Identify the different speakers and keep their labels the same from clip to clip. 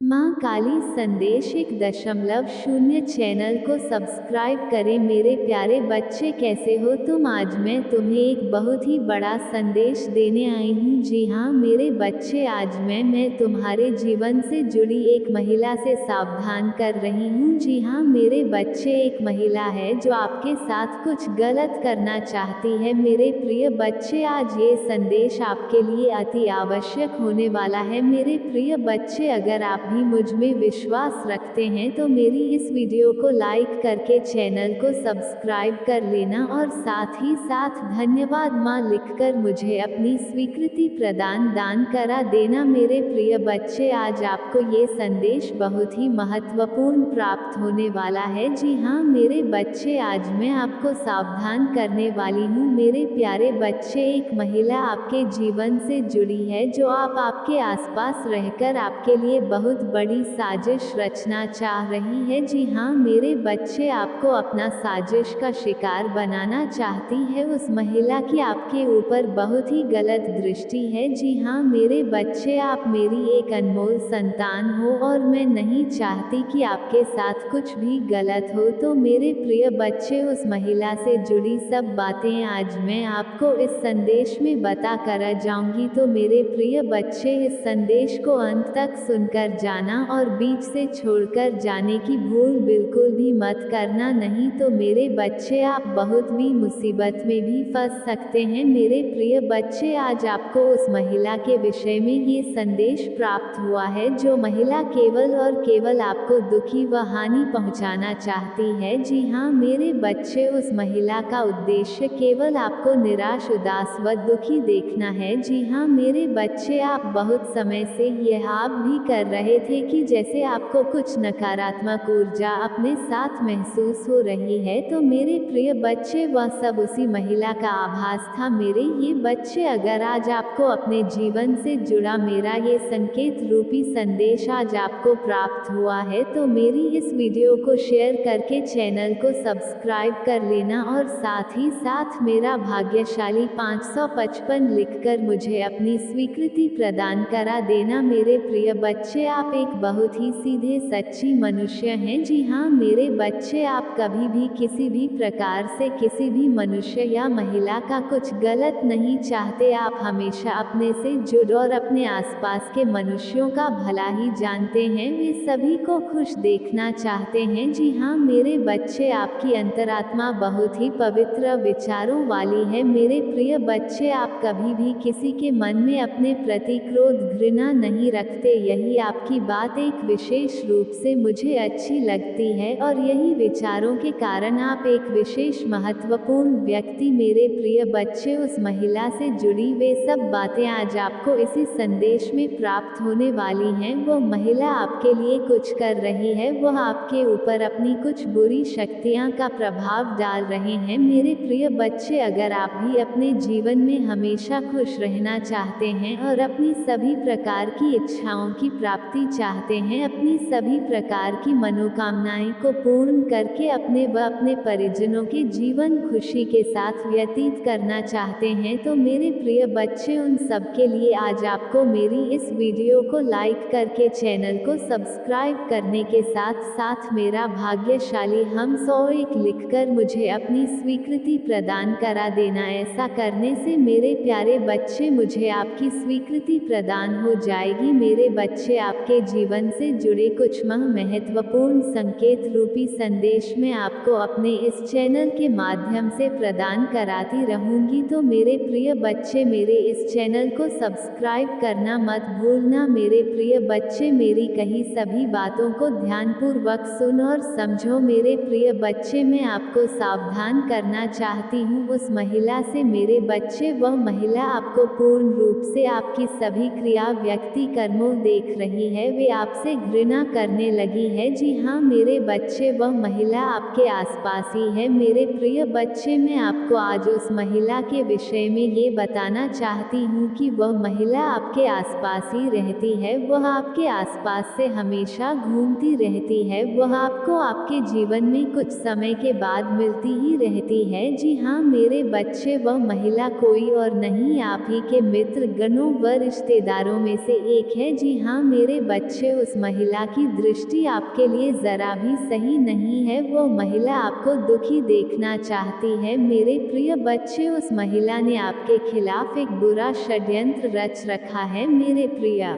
Speaker 1: माँ काली संदेश 1.0 चैनल को सब्सक्राइब करें। मेरे प्यारे बच्चे, कैसे हो तुम? आज मैं तुम्हें एक बहुत ही बड़ा संदेश देने आई हूँ। जी हाँ मेरे बच्चे, आज मैं तुम्हारे जीवन से जुड़ी एक महिला से सावधान कर रही हूँ। जी हाँ मेरे बच्चे, एक महिला है जो आपके साथ कुछ गलत करना चाहती है। मेरे प्रिय बच्चे, आज ये संदेश आपके लिए अति आवश्यक होने वाला है। मेरे प्रिय बच्चे, अगर आप भी मुझ में विश्वास रखते हैं तो मेरी इस वीडियो को लाइक करके चैनल को सब्सक्राइब कर लेना और साथ ही साथ धन्यवाद माँ लिखकर मुझे अपनी स्वीकृति प्रदान दान करा देना। मेरे प्रिय बच्चे, आज आपको ये संदेश बहुत ही महत्वपूर्ण प्राप्त होने वाला है। जी हाँ मेरे बच्चे, आज मैं आपको सावधान करने वाली हूँ। मेरे प्यारे बच्चे, एक महिला आपके जीवन से जुड़ी है जो आपके आसपास रहकर आपके लिए बहुत बड़ी साजिश रचना चाह रही है। जी हाँ मेरे बच्चे, आपको अपना साजिश का शिकार बनाना चाहती है। उस महिला की आपके ऊपर बहुत ही गलत दृष्टि है। जी हाँ मेरे बच्चे, आप मेरी एक अनमोल संतान हो और मैं नहीं चाहती कि आपके साथ कुछ भी गलत हो। तो मेरे प्रिय बच्चे, उस महिला से जुड़ी सब बातें आज मैं आपको इस संदेश में बता कर जाऊंगी। तो मेरे प्रिय बच्चे, इस संदेश को अंत तक सुनकर जाना और बीच से छोड़कर जाने की भूल बिल्कुल भी मत करना, नहीं तो मेरे बच्चे आप बहुत भी मुसीबत में भी फंस सकते हैं। मेरे प्रिय बच्चे, आज आपको उस महिला के विषय में ये संदेश प्राप्त हुआ है जो महिला केवल और केवल आपको दुखी व हानि पहुंचाना चाहती है। जी हाँ मेरे बच्चे, उस महिला का उद्देश्य केवल आपको निराश, उदास व दुखी देखना है। जी हाँ मेरे बच्चे, आप बहुत समय से यह आप भी कर रहे थे कि जैसे आपको कुछ नकारात्मक ऊर्जा अपने साथ महसूस हो रही है। तो मेरे प्रिय बच्चे, वह सब उसी महिला का आभास था। मेरे ये बच्चे, अगर आज आपको अपने जीवन से जुड़ा मेरा ये संकेत रूपी संदेश आज आपको प्राप्त हुआ है तो मेरी इस वीडियो को शेयर करके चैनल को सब्सक्राइब कर लेना और साथ ही साथ मेरा भाग्यशाली 555 लिखकर मुझे अपनी स्वीकृति प्रदान करा देना। मेरे प्रिय बच्चे, आप एक बहुत ही सीधे सच्ची मनुष्य हैं। जी हाँ मेरे बच्चे, आप कभी भी किसी भी प्रकार से किसी भी मनुष्य या महिला का कुछ गलत नहीं चाहते। आप हमेशा अपने से जुड़ और अपने आसपास के मनुष्यों का भला ही जानते हैं, वे सभी को खुश देखना चाहते हैं। जी हाँ मेरे बच्चे, आपकी अंतरात्मा बहुत ही पवित्र विचारों वाली है। मेरे प्रिय बच्चे, आप कभी भी किसी के मन में अपने प्रति क्रोध, घृणा नहीं रखते। यही आपकी बात एक विशेष रूप से मुझे अच्छी लगती है और यही विचारों के कारण आप एक विशेष महत्वपूर्ण व्यक्ति। मेरे प्रिय बच्चे, उस महिला से जुड़ी वे सब बातें आज आपको इसी संदेश में प्राप्त होने वाली हैं। वो महिला आपके लिए कुछ कर रही है, वह आपके ऊपर अपनी कुछ बुरी शक्तियां का प्रभाव डाल रहे हैं। मेरे प्रिय बच्चे, अगर आप भी अपने जीवन में हमेशा खुश रहना चाहते हैं और अपनी सभी प्रकार की इच्छाओं की प्राप्ति चाहते हैं, अपनी सभी प्रकार की मनोकामनाएं को पूर्ण करके अपने व अपने परिजनों के जीवन खुशी के साथ व्यतीत करना चाहते हैं, तो मेरे प्रिय बच्चे, उन सब के लिए आज आपको मेरी इस वीडियो को लाइक करके चैनल को सब्सक्राइब करने के साथ साथ मेरा भाग्यशाली हम 101 लिखकर मुझे अपनी स्वीकृति प्रदान करा देना। ऐसा करने से मेरे प्यारे बच्चे, मुझे आपकी स्वीकृति प्रदान हो जाएगी। मेरे बच्चे, आपके जीवन से जुड़े कुछ महत्वपूर्ण संकेत रूपी संदेश मैं आपको अपने इस चैनल के माध्यम से प्रदान कराती रहूंगी। तो मेरे प्रिय बच्चे, मेरे इस चैनल को सब्सक्राइब करना मत भूलना। मेरे प्रिय बच्चे, मेरी कही सभी बातों को ध्यानपूर्वक सुन और समझो। मेरे प्रिय बच्चे, मैं आपको सावधान करना चाहती हूँ उस महिला से। मेरे बच्चे, वह महिला आपको पूर्ण रूप से आपकी सभी क्रिया, व्यक्ति, कर्मों देख रही है, वे आपसे घृणा करने लगी है। जी हाँ मेरे बच्चे, वह महिला आपके आसपास ही है। मेरे प्रिय बच्चे, मैं आपको आज उस महिला के विषय में ये बताना चाहती हूँ कि वह महिला आपके आसपास ही रहती है, वह आपके आसपास से हमेशा घूमती रहती है, वह आपको आपके जीवन में कुछ समय के बाद मिलती ही रहती है। जी हाँ मेरे बच्चे, वह महिला कोई और नहीं, आप ही के मित्र गणों व रिश्तेदारों में से एक है। जी हाँ मेरे बच्चे उस महिला की दृष्टि आपके लिए जरा भी सही नहीं है, वो महिला आपको दुखी देखना चाहती है। मेरे प्रिय बच्चे, उस महिला ने आपके खिलाफ एक बुरा षड्यंत्र रच रखा है। मेरे प्रिय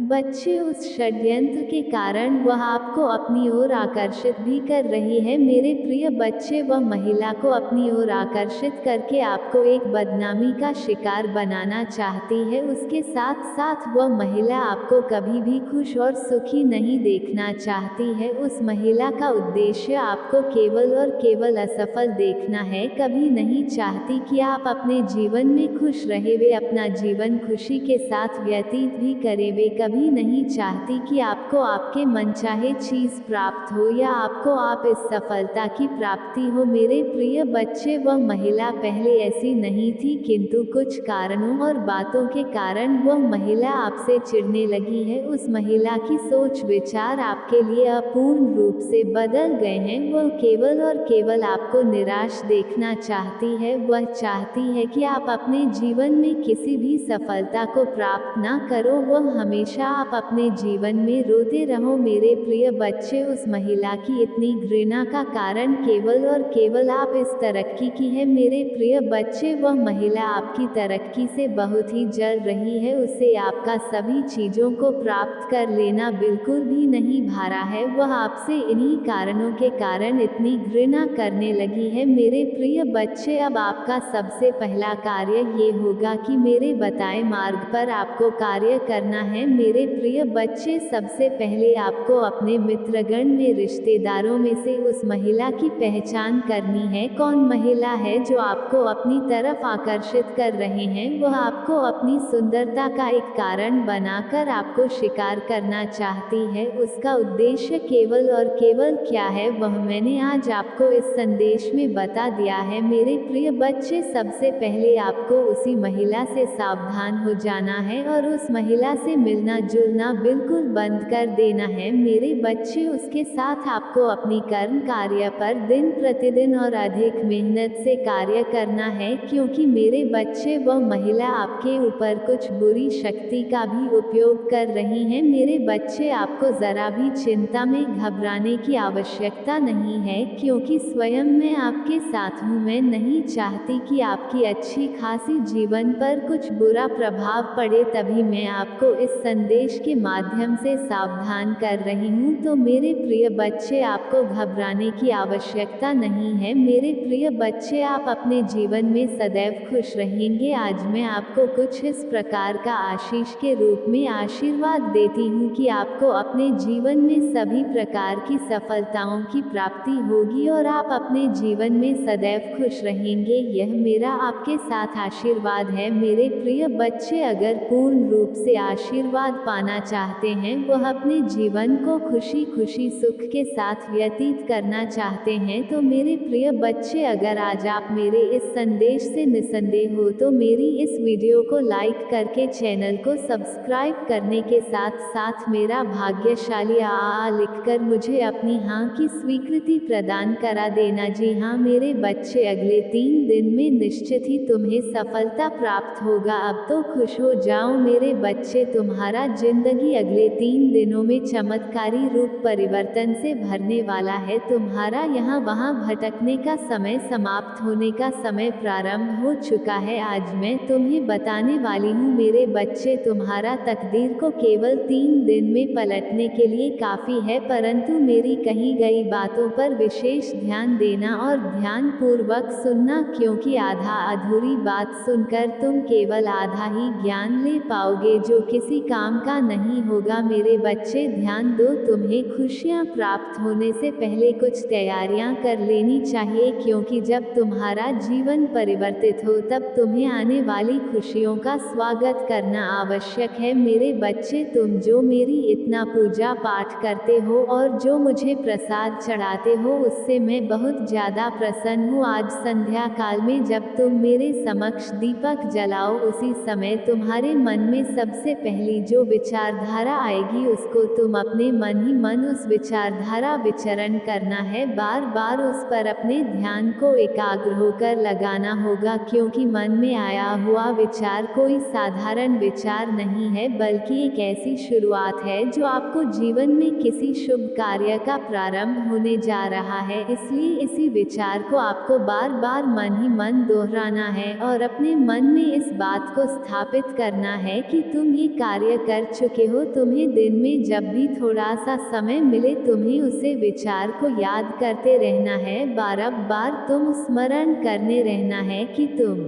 Speaker 1: बच्चे, उस षड्यंत्र के कारण वह आपको अपनी ओर आकर्षित भी कर रही है। मेरे प्रिय बच्चे, वह महिला को अपनी ओर आकर्षित करके आपको एक बदनामी का शिकार बनाना चाहती है। उसके साथ साथ वह महिला आपको कभी भी खुश और सुखी नहीं देखना चाहती है। उस महिला का उद्देश्य आपको केवल और केवल असफल देखना है। कभी नहीं चाहती कि आप अपने जीवन में खुश रहे, वे अपना जीवन खुशी के साथ व्यतीत भी करें। वे कभी नहीं चाहती कि आपको आपके मनचाहे चीज प्राप्त हो या आपको आप इस सफलता की प्राप्ति हो। मेरे प्रिय बच्चे, वह महिला पहले ऐसी नहीं थी, किंतु कुछ कारणों और बातों के कारण वह महिला आपसे चिढ़ने लगी है। उस महिला की सोच विचार आपके लिए अपूर्ण रूप से बदल गए हैं। वह केवल और केवल आपको निराश देखना चाहती है। वह चाहती है कि आप अपने जीवन में किसी भी सफलता को प्राप्त ना करो। वह हमेशा आप अपने जीवन में रोते रहो। मेरे प्रिय बच्चे, उस महिला की इतनी घृणा का कारण केवल और केवल आप इस तरक्की की है। मेरे प्रिय बच्चे, वह महिला आपकी तरक्की से बहुत ही जल रही है। उसे आपका सभी चीजों को प्राप्त कर लेना बिल्कुल भी नहीं भा रहा है। वह आपसे इन्हीं कारणों के कारण इतनी घृणा करने लगी है। मेरे प्रिय बच्चे, अब आपका सबसे पहला कार्य ये होगा कि मेरे बताए मार्ग पर आपको कार्य करना है। मेरे प्रिय बच्चे, सबसे पहले आपको अपने मित्रगण में, रिश्तेदारों में से उस महिला की पहचान करनी है। कौन महिला है जो आपको अपनी तरफ आकर्षित कर रहे हैं। वह आपको अपनी सुंदरता का एक कारण बनाकर आपको शिकार करना चाहती है। उसका उद्देश्य केवल और केवल क्या है, वह मैंने आज आपको इस संदेश में बता दिया है। मेरे प्रिय बच्चे, सबसे पहले आपको उसी महिला से सावधान हो जाना है और उस महिला से मिलना जुलना बिल्कुल बंद कर देना है। मेरे बच्चे, उसके साथ आपको अपनी कर्म कार्य पर दिन प्रतिदिन और अधिक मेहनत से कार्य करना है, क्योंकि मेरे बच्चे, वह महिला आपके ऊपर कुछ बुरी शक्ति का भी उपयोग कर रही है। मेरे बच्चे, आपको जरा भी चिंता में घबराने की आवश्यकता नहीं है, क्योंकि स्वयं मैं आपके साथ हूँ। मैं नहीं चाहती कि आपकी अच्छी खासी जीवन पर कुछ बुरा प्रभाव पड़े, तभी मैं आपको इस संदेश के माध्यम से सावधान कर रही हूँ। तो मेरे प्रिय बच्चे, आपको घबराने की आवश्यकता नहीं है। मेरे प्रिय बच्चे, आप अपने जीवन में सदैव खुश रहेंगे। आज मैं आपको कुछ इस प्रकार का आशीष के रूप में आशीर्वाद देती हूँ कि आपको अपने जीवन में सभी प्रकार की सफलताओं की प्राप्ति होगी और आप अपने जीवन में सदैव खुश रहेंगे। यह मेरा आपके साथ आशीर्वाद है। मेरे प्रिय बच्चे, अगर पूर्ण रूप से आशीर्वाद पाना चाहते हैं, वह अपने जीवन को खुशी खुशी सुख के साथ व्यतीत करना चाहते हैं, तो मेरे प्रिय बच्चे, अगर आज आप मेरे इस संदेश से निसंदेह हो तो मेरी इस वीडियो को लाइक करके चैनल को सब्सक्राइब करने के साथ साथ मेरा भाग्यशाली लिखकर मुझे अपनी हाँ की स्वीकृति प्रदान करा देना। जी हाँ मेरे बच्चे, अगले 3 दिन में निश्चित ही तुम्हें सफलता प्राप्त होगा। अब तो खुश हो जाओ मेरे बच्चे, तुम्हारा जिंदगी अगले 3 दिनों में चमत्कारी रूप परिवर्तन से भरने वाला है। तुम्हारा यहाँ वहाँ भटकने का समय समाप्त होने का समय प्रारंभ हो चुका है। आज मैं तुम्हें बताने वाली हूँ मेरे बच्चे, तुम्हारा तकदीर को केवल 3 दिन में पलटने के लिए काफ़ी है, परंतु मेरी कही गई बातों पर विशेष ध्यान देना और ध्यान पूर्वक सुनना, क्योंकि आधा अधूरी बात सुनकर तुम केवल आधा ही ज्ञान ले पाओगे, जो किसी काम का नहीं होगा। मेरे बच्चे ध्यान दो, तुम्हें खुशियाँ प्राप्त होने से पहले कुछ तैयारियाँ कर लेनी चाहिए, क्योंकि जब तुम्हारा जीवन परिवर्तित हो तब तुम्हें आने वाली खुशियों का स्वागत करना आवश्यक है। मेरे बच्चे, तुम जो मेरी इतना पूजा पाठ करते हो और जो मुझे प्रसाद चढ़ाते हो, उससे मैं बहुत ज़्यादा प्रसन्न हूँ। आज संध्या काल में जब तुम मेरे समक्ष दीपक जलाओ, उसी समय तुम्हारे मन में सबसे पहली जो जो विचारधारा आएगी उसको तुम अपने मन ही मन उस विचारधारा विचरण करना है, बार बार उस पर अपने ध्यान को एकाग्र होकर लगाना होगा, क्योंकि मन में आया हुआ विचार कोई साधारण विचार नहीं है, बल्कि एक ऐसी शुरुआत है जो आपको जीवन में किसी शुभ कार्य का प्रारंभ होने जा रहा है। इसलिए इसी विचार को आपको बार बार मन ही मन दोहराना है और अपने मन में इस बात को स्थापित करना है कि तुम ये कार्य कर चुके हो। तुम्हें दिन में जब भी थोड़ा सा समय मिले तुम्हें उसे विचार को याद करते रहना है, बार बार तुम स्मरण करने रहना है कि तुम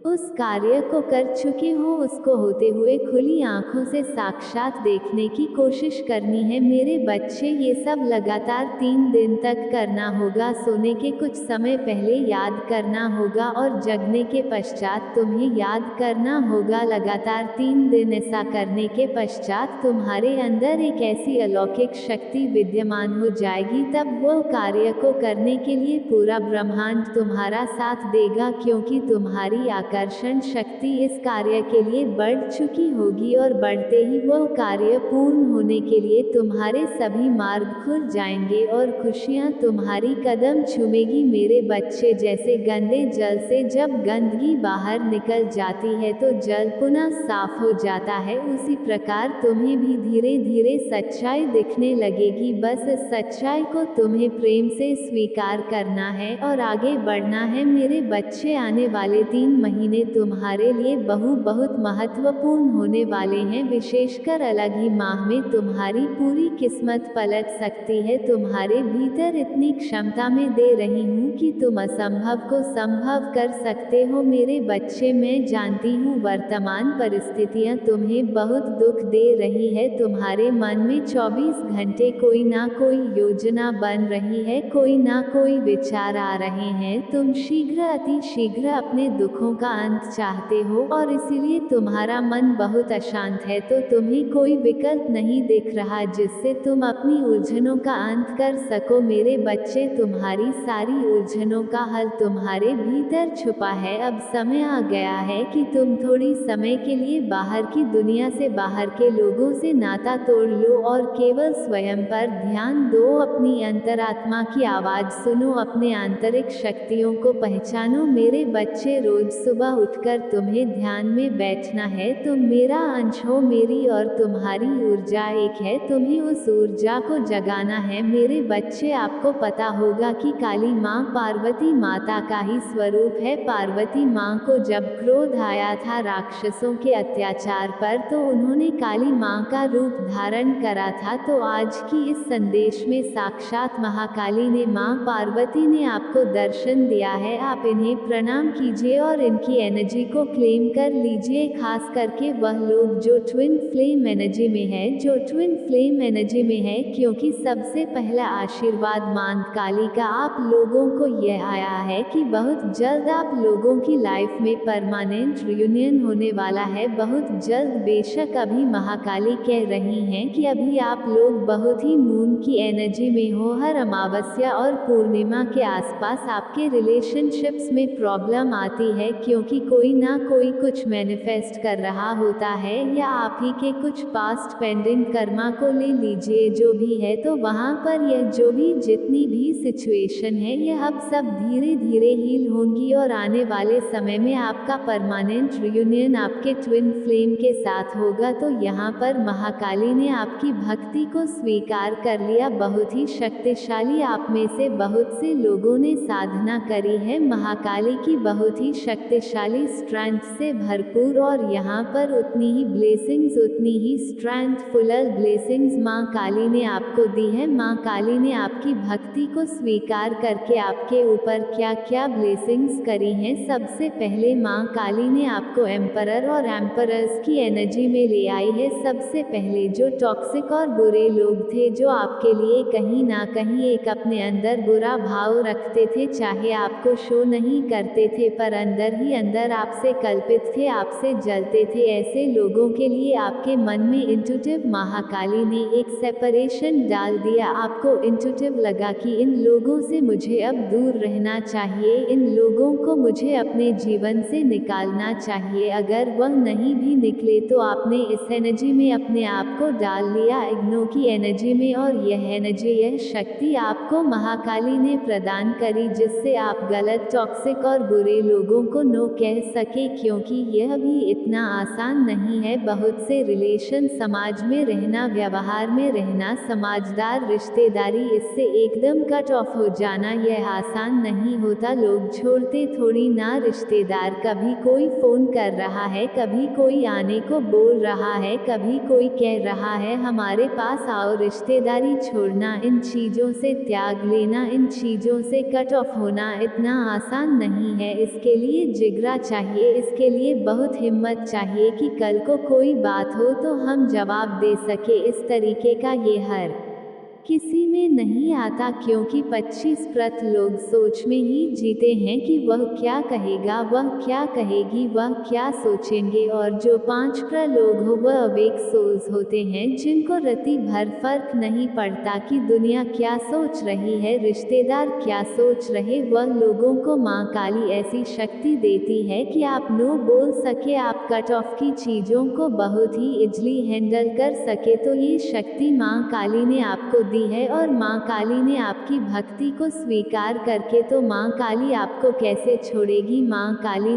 Speaker 1: उस कार्य को कर चुके हो, उसको होते हुए खुली आंखों से साक्षात देखने की कोशिश करनी है। मेरे बच्चे, ये सब लगातार 3 दिन तक करना होगा। सोने के कुछ समय पहले याद करना होगा और जगने के पश्चात तुम्हें याद करना होगा। लगातार 3 दिन ऐसा करने के पश्चात तुम्हारे अंदर एक ऐसी अलौकिक शक्ति विद्यमान हो जाएगी, तब वो कार्य को करने के लिए पूरा ब्रह्मांड तुम्हारा साथ देगा, क्योंकि तुम्हारी आकर्षण शक्ति इस कार्य के लिए बढ़ चुकी होगी और बढ़ते ही वह कार्य पूर्ण होने के लिए तुम्हारे सभी मार्ग खुल जाएंगे और खुशियां तुम्हारी कदम चूमेगी। मेरे बच्चे, जैसे गंदे जल से जब गंदगी बाहर निकल जाती है तो जल पुनः साफ हो जाता है, उसी प्रकार तुम्हें भी धीरे धीरे सच्चाई दिखने लगेगी। बस इस सच्चाई को तुम्हें प्रेम से स्वीकार करना है और आगे बढ़ना है। मेरे बच्चे, आने वाले 3 महीने तुम्हारे लिए बहुत महत्वपूर्ण होने वाले हैं। विशेषकर अलग ही माह में तुम्हारी पूरी किस्मत पलट सकती है। तुम्हारे भीतर इतनी क्षमता में दे रही हूँ कि तुम असंभव को संभव कर सकते हो। मेरे बच्चे, मैं जानती हूँ वर्तमान परिस्थितियाँ तुम्हें बहुत दुख दे रही है। तुम्हारे मन में 24 घंटे कोई ना कोई योजना बन रही है, कोई ना कोई विचार आ रहे हैं। तुम शीघ्र अति शीघ्र अपने दुखों का अंत चाहते हो और इसीलिए तुम्हारा मन बहुत अशांत है। तो तुम्हें कोई विकल्प नहीं दिख रहा जिससे तुम अपनी उलझनों का अंत कर सको। मेरे बच्चे, तुम्हारी सारी उलझनों का हल तुम्हारे भीतर छुपा है। अब समय आ गया है कि तुम थोड़ी समय के लिए बाहर की दुनिया से, बाहर के लोगों से नाता तोड़ लो और केवल स्वयं पर ध्यान दो। अपनी अंतरात्मा की आवाज सुनो, अपने आंतरिक शक्तियों को पहचानो। मेरे बच्चे, रोज सुबह उठकर तुम्हें ध्यान में बैठना है। तुम मेरा अंश हो, मेरी और तुम्हारी ऊर्जा एक है, तुम्हें उस ऊर्जा को जगाना है। मेरे बच्चे, आपको पता होगा कि काली माँ पार्वती माता का ही स्वरूप है। पार्वती माँ को जब क्रोध आया था राक्षसों के अत्याचार पर, तो उन्होंने काली माँ का रूप धारण करा था। तो आज की इस संदेश में साक्षात महाकाली ने, माँ पार्वती ने आपको दर्शन दिया है। आप इन्हें प्रणाम कीजिए और इनकी एनर्जी को क्लेम कर लीजिए, खास करके वह लोग जो ट्विन फ्लेम एनर्जी में है, जो ट्विन फ्लेम एनर्जी में है, क्योंकि सबसे पहला आशीर्वाद मां काली का आप लोगों को यह आया है कि बहुत जल्द आप लोगों की लाइफ में परमानेंट रियूनियन होने वाला है, बहुत जल्द। बेशक अभी महाकाली कह रही हैं कि अभी आप लोग बहुत ही मून की एनर्जी में हो। हर अमावस्या और पूर्णिमा के आसपास आपके रिलेशनशिप्स में प्रॉब्लम आती है, क्योंकि कोई ना कोई कुछ मैनिफेस्ट कर रहा होता है, या आप ही के कुछ पास्ट पेंडिंग कर्मा को ले लीजिए, जो भी है। तो वहाँ पर यह जो भी जितनी भी सिचुएशन है, यह अब सब धीरे धीरे हील होंगी और आने वाले समय में आपका परमानेंट रियूनियन आपके ट्विन फ्लेम के साथ होगा। तो यहाँ पर महाकाली ने आपकी भक्ति को स्वीकार कर लिया। बहुत ही शक्तिशाली आप में से बहुत से लोगों ने साधना करी है महाकाली की, बहुत ही शक्तिशाली स्ट्रेंथ से भरपूर, और यहाँ पर उतनी ही ब्लेसिंग्स, उतनी ही स्ट्रेंथफुल ब्लेसिंग्स माँ काली ने आपको दी है। माँ काली ने आपकी भक्ति को स्वीकार करके आपके ऊपर क्या क्या ब्लेसिंग्स करी हैं। सबसे पहले माँ काली ने आपको एम्परर और एम्परर्स की एनर्जी में ले आई है। सबसे पहले जो टॉक्सिक और बुरे लोग थे, जो आपके लिए कहीं ना कहीं एक अपने अंदर बुरा भाव रखते थे, चाहे आपको शो नहीं करते थे पर अंदर ही ही अंदर आपसे कल्पित थे, आपसे जलते थे, ऐसे लोगों के लिए आपके मन में इंट्यूटिव महाकाली ने एक सेपरेशन डाल दिया। आपको इंट्यूटिव लगा कि इन लोगों से मुझे अब दूर रहना चाहिए, इन लोगों को मुझे अपने जीवन से निकालना चाहिए। अगर वह नहीं भी निकले तो आपने इस एनर्जी में अपने आप को डाल लिया, इग्नो की एनर्जी में, और यह एनर्जी, यह शक्ति आपको महाकाली ने प्रदान करी, जिससे आप गलत, टॉक्सिक और बुरे लोगों को नो कह सके, क्योंकि यह भी इतना आसान नहीं है। बहुत से रिलेशन, समाज में रहना, व्यवहार में रहना, समाजदार रिश्तेदारी, इससे एकदम कट ऑफ हो जाना, यह आसान नहीं होता। लोग छोड़ते थोड़ी ना रिश्तेदार, कभी कोई फोन कर रहा है, कभी कोई आने को बोल रहा है, कभी कोई कह रहा है हमारे पास आओ। रिश्तेदारी छोड़ना, इन चीज़ों से त्याग लेना, इन चीज़ों से कट ऑफ होना इतना आसान नहीं है। इसके लिए जिगरा चाहिए, इसके लिए बहुत हिम्मत चाहिए कि कल को कोई बात हो तो हम जवाब दे सके। इस तरीके का ये हर किसी में नहीं आता, क्योंकि 25% लोग सोच में ही जीते हैं कि वह क्या कहेगा, वह क्या कहेगी, वह क्या सोचेंगे, और जो 5% लोग हो वह अवेक सोल्स होते हैं, जिनको रति भर फर्क नहीं पड़ता कि दुनिया क्या सोच रही है, रिश्तेदार क्या सोच रहे। वह लोगों को माँ काली ऐसी शक्ति देती है कि आप नो बोल सके, आप कट ऑफ की चीज़ों को बहुत ही इजली हैंडल कर सके। तो ये शक्ति माँ काली ने आपको दी है, और माँ काली ने आपकी भक्ति को स्वीकार करके, तो माँ काली आपको कैसे छोड़ेगी। माँ काली ने